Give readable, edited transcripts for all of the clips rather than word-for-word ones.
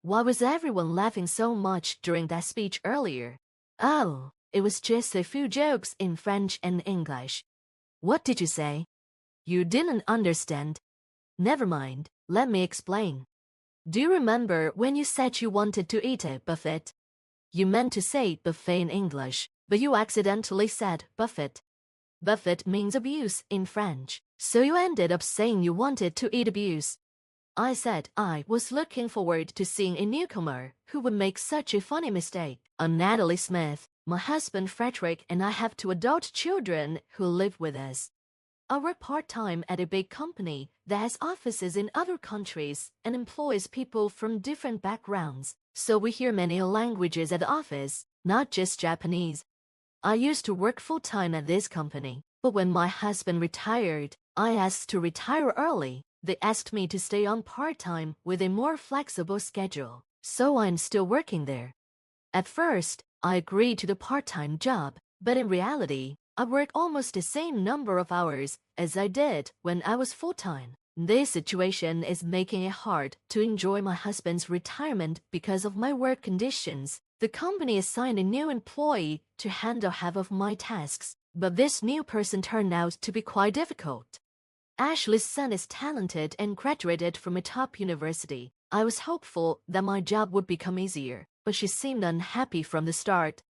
Why was everyone laughing so much during that speech earlier? Oh, it was just a few jokes in French and English. What did you say? You didn't understand. Never mind, let me explain. Do you remember when you said you wanted to eat a buffet? You meant to say buffet in English, but you accidentally said buffet. Buffet means abuse in French, so you ended up saying you wanted to eat abuse. I said I was looking forward to seeing a newcomer who would make such a funny mistake. I'm Natalie Smith. My husband Frederick and I have 2 adult children who live with us. I work part-time at a big company that has offices in other countries and employs people from different backgrounds, so we hear many languages at the office, not just Japanese. I used to work full-time at this company, but when my husband retired, I asked to retire early. They asked me to stay on part-time with a more flexible schedule, so I'm still working there. At first, I agreed to the part-time job, but in reality, I work almost the same number of hours as I did when I was full-time. This situation is making it hard to enjoy my husband's retirement because of my work conditions. The company assigned a new employee to handle half of my tasks, but this new person turned out to be quite difficult. Ashley's son is talented and graduated from a top university. I was hopeful that my job would become easier, but she seemed unhappy from the start.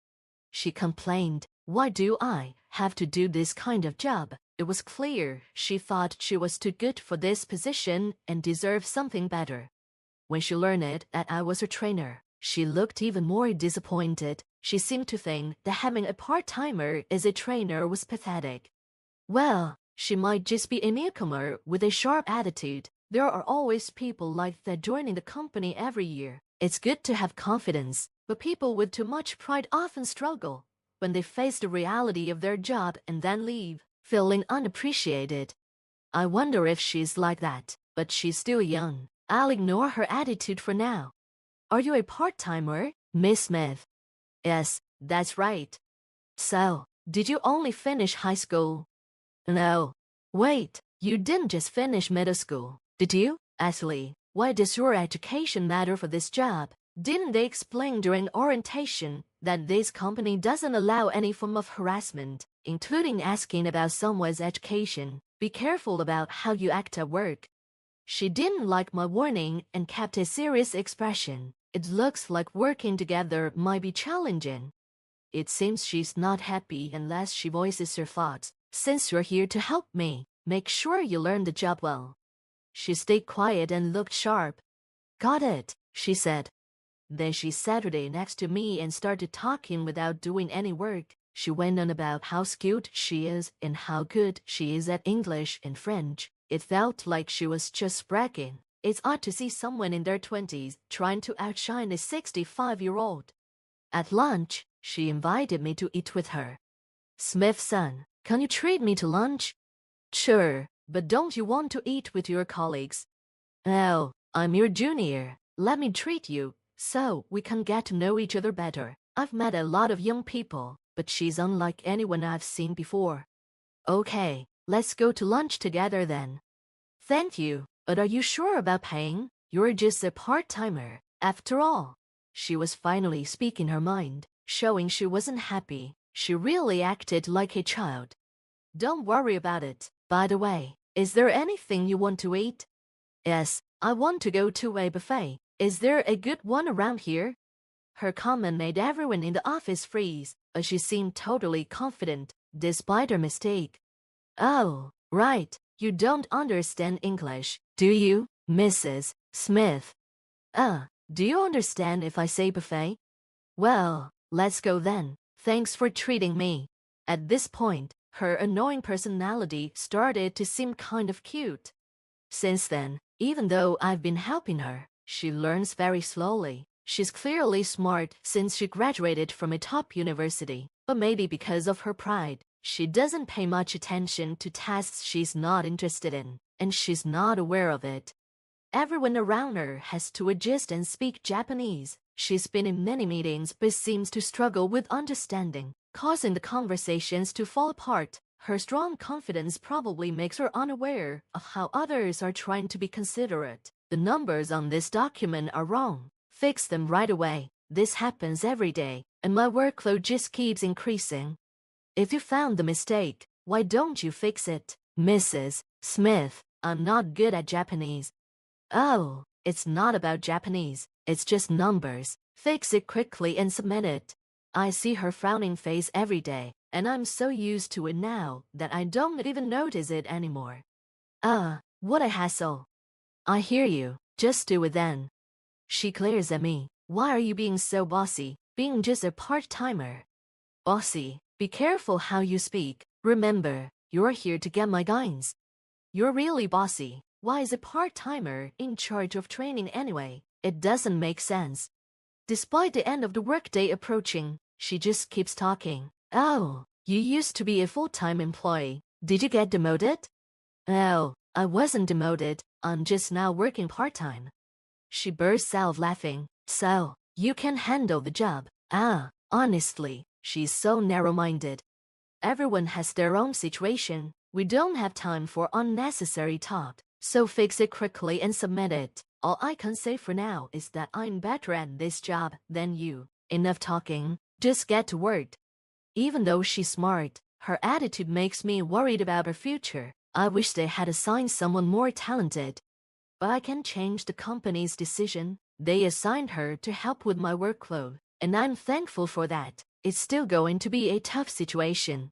She complained, "Why do I have to do this kind of job?" It was clear she thought she was too good for this position and deserved something better. When she learned that I was her trainer, she looked even more disappointed. She seemed to think that having a part-timer as a trainer was pathetic. Well, she might just be a newcomer with a sharp attitude. There are always people like that joining the company every year. It's good to have confidence, but people with too much pride often struggle when they face the reality of their job and then leave, feeling unappreciated. I wonder if she's like that, but she's still young. I'll ignore her attitude for now. Are you a part-timer, Miss Smith? Yes, that's right. So, did you only finish high school? No. Wait, you didn't just finish middle school, did you? Ashley, why does your education matter for this job? Didn't they explain during orientation that this company doesn't allow any form of harassment, including asking about someone's education? Be careful about how you act at work. She didn't like my warning and kept a serious expression. It looks like working together might be challenging. It seems she's not happy unless she voices her thoughts. Since you're here to help me, make sure you learn the job well. She stayed quiet and looked sharp. Got it, she said. Then she sat her next to me and started talking without doing any work. She went on about how skilled she is and how good she is at English and French. It felt like she was just bragging. It's odd to see someone in their 20s trying to outshine a 65-year-old. At lunch, she invited me to eat with her. Smith's son, can you treat me to lunch? Sure, but don't you want to eat with your colleagues? No, I'm your junior. Let me treat you, so we can get to know each other better. I've met a lot of young people, but she's unlike anyone I've seen before. Okay, let's go to lunch together then. Thank you, but are you sure about paying? You're just a part-timer, after all. She was finally speaking her mind, showing she wasn't happy. She really acted like a child. Don't worry about it. By the way, is there anything you want to eat? Yes, I want to go to a buffet. Is there a good one around here? Her comment made everyone in the office freeze, but she seemed totally confident, despite her mistake. Oh, right, you don't understand English, do you, Mrs. Smith? Do you understand if I say buffet? Well, let's go then. Thanks for treating me. At this point, her annoying personality started to seem kind of cute. Since then, even though I've been helping her, she learns very slowly. She's clearly smart since she graduated from a top university, but maybe because of her pride, she doesn't pay much attention to tasks she's not interested in, and she's not aware of it. Everyone around her has to adjust and speak Japanese. She's been in many meetings but seems to struggle with understanding, causing the conversations to fall apart. Her strong confidence probably makes her unaware of how others are trying to be considerate. The numbers on this document are wrong. Fix them right away. This happens every day, and my workload just keeps increasing. If you found the mistake, why don't you fix it? Mrs. Smith, I'm not good at Japanese. Oh, it's not about Japanese, it's just numbers. Fix it quickly and submit it. I see her frowning face every day, and I'm so used to it now that I don't even notice it anymore. What a hassle. I hear you, just do it then. She glares at me. Why are you being so bossy, being just a part-timer? Bossy, be careful how you speak. Remember, you're here to get my guidance. You're really bossy. Why is a part-timer in charge of training anyway? It doesn't make sense. Despite the end of the workday approaching, she just keeps talking. Oh, you used to be a full-time employee. Did you get demoted? Oh, I wasn't demoted. I'm just now working part-time. She bursts out laughing. So, you can handle the job. Honestly, she's so narrow-minded. Everyone has their own situation. We don't have time for unnecessary talk, so fix it quickly and submit it. All I can say for now is that I'm better at this job than you. Enough talking, just get to work. Even though she's smart, her attitude makes me worried about her future. I wish they had assigned someone more talented. But I can't change the company's decision. They assigned her to help with my workload, and I'm thankful for that. It's still going to be a tough situation.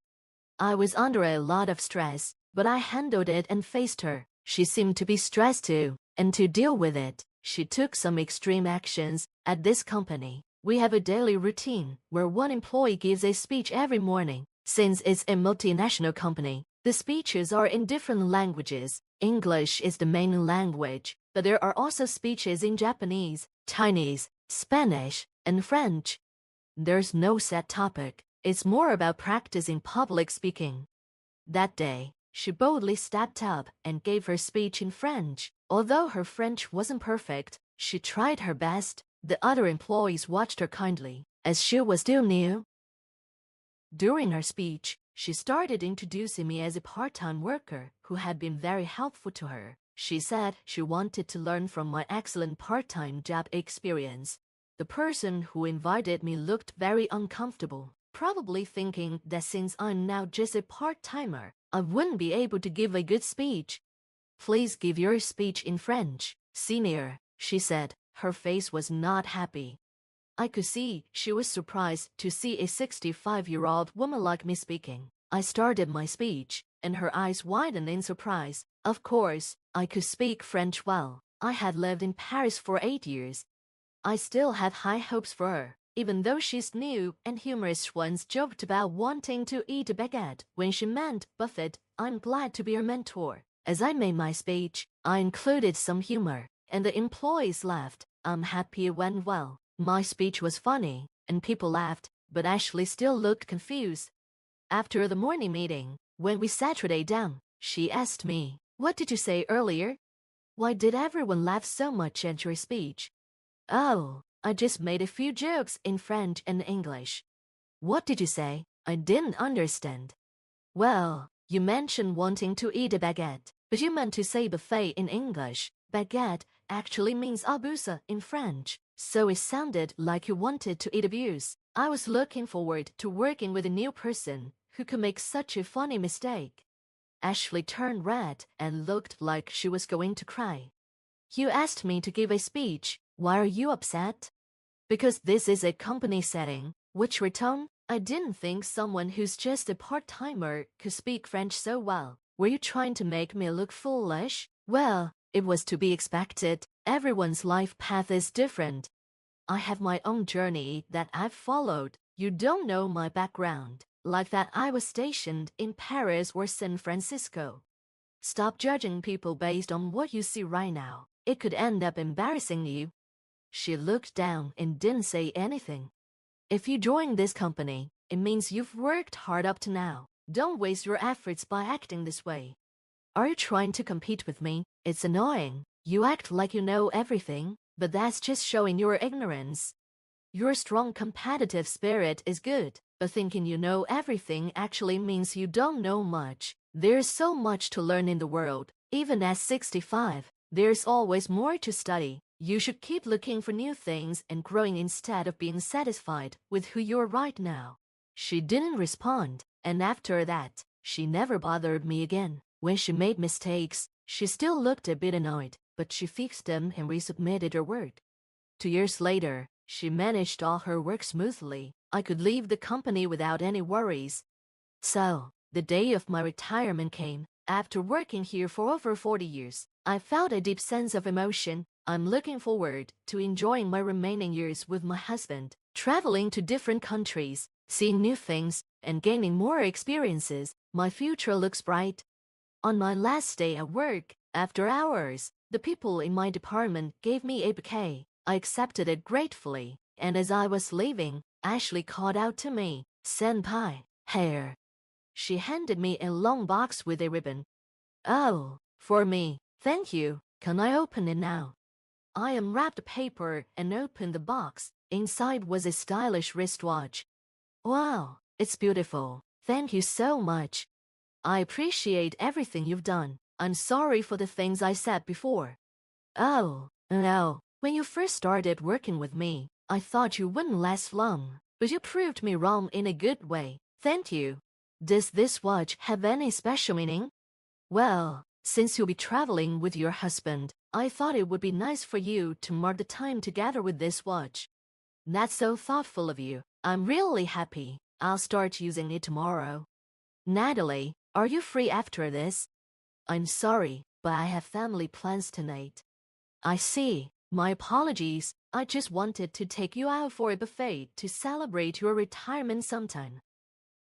I was under a lot of stress, but I handled it and faced her. She seemed to be stressed too, and to deal with it, she took some extreme actions. At this company, we have a daily routine where one employee gives a speech every morning. Since it's a multinational company, the speeches are in different languages. English is the main language, but there are also speeches in Japanese, Chinese, Spanish, and French. There's no set topic. It's more about practicing public speaking. That day, she boldly stepped up and gave her speech in French. Although her French wasn't perfect, she tried her best. The other employees watched her kindly, as she was still new. During her speech, she started introducing me as a part-time worker who had been very helpful to her. She said she wanted to learn from my excellent part-time job experience. The person who invited me looked very uncomfortable, probably thinking that since I'm now just a part-timer, I wouldn't be able to give a good speech. Please give your speech in French, senior, she said. Her face was not happy. I could see she was surprised to see a 65-year-old woman like me speaking. I started my speech, and her eyes widened in surprise. Of course, I could speak French well. I had lived in Paris for 8 years. I still had high hopes for her, even though she's new and humorous once joked about wanting to eat a baguette when she meant buffet. I'm glad to be her mentor. As I made my speech, I included some humor, and the employees laughed. I'm happy it went well. My speech was funny, and people laughed, but Ashley still looked confused. After the morning meeting, when we sat her day down, she asked me, "What did you say earlier? Why did everyone laugh so much at your speech?" "Oh, I just made a few jokes in French and English." "What did you say? I didn't understand." "Well, you mentioned wanting to eat a baguette, but you meant to say buffet in English. Baguette actually means abusa in French, so it sounded like you wanted to eat abuse." I was looking forward to working with a new person who could make such a funny mistake. Ashley turned red and looked like she was going to cry. "You asked me to give a speech. Why are you upset?" "Because this is a company setting." Which retone? I didn't think someone who's just a part-timer could speak French so well. Were you trying to make me look foolish? Well, it was to be expected. Everyone's life path is different. I have my own journey that I've followed. You don't know my background. Like that I was stationed in Paris or San Francisco. Stop judging people based on what you see right now. It could end up embarrassing you. She looked down and didn't say anything. If you join this company, it means you've worked hard up to now. Don't waste your efforts by acting this way. Are you trying to compete with me? It's annoying. You act like you know everything, but that's just showing your ignorance. Your strong competitive spirit is good, but thinking you know everything actually means you don't know much. There's so much to learn in the world. Even at 65, there's always more to study. You should keep looking for new things and growing instead of being satisfied with who you are right now. She didn't respond, and after that, she never bothered me again. When she made mistakes, she still looked a bit annoyed, but she fixed them and resubmitted her work. 2 years later, she managed all her work smoothly. I could leave the company without any worries. So, the day of my retirement came. After working here for over 40 years, I felt a deep sense of emotion. I'm looking forward to enjoying my remaining years with my husband, traveling to different countries, seeing new things, and gaining more experiences. My future looks bright. On my last day at work, after hours, the people in my department gave me a bouquet. I accepted it gratefully, and as I was leaving, Ashley called out to me, "Senpai, here." She handed me a long box with a ribbon. "Oh, for me, thank you. Can I open it now?" I unwrapped the paper and opened the box. Inside was a stylish wristwatch. "Wow, it's beautiful. Thank you so much. I appreciate everything you've done. I'm sorry for the things I said before." "Oh, no. When you first started working with me, I thought you wouldn't last long, but you proved me wrong in a good way. Thank you. Does this watch have any special meaning?" "Well, since you'll be traveling with your husband, I thought it would be nice for you to mark the time together with this watch." "That's so thoughtful of you. I'm really happy. I'll start using it tomorrow." "Natalie, are you free after this?" "I'm sorry, but I have family plans tonight." "I see. My apologies. I just wanted to take you out for a buffet to celebrate your retirement sometime."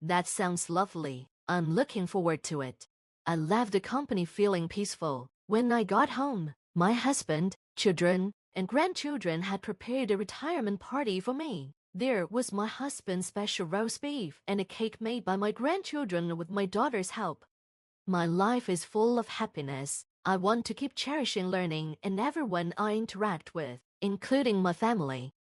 "That sounds lovely. I'm looking forward to it." I left the company feeling peaceful. When I got home, my husband, children, and grandchildren had prepared a retirement party for me. There was my husband's special roast beef and a cake made by my grandchildren with my daughter's help. My life is full of happiness. I want to keep cherishing learning and everyone I interact with, including my family.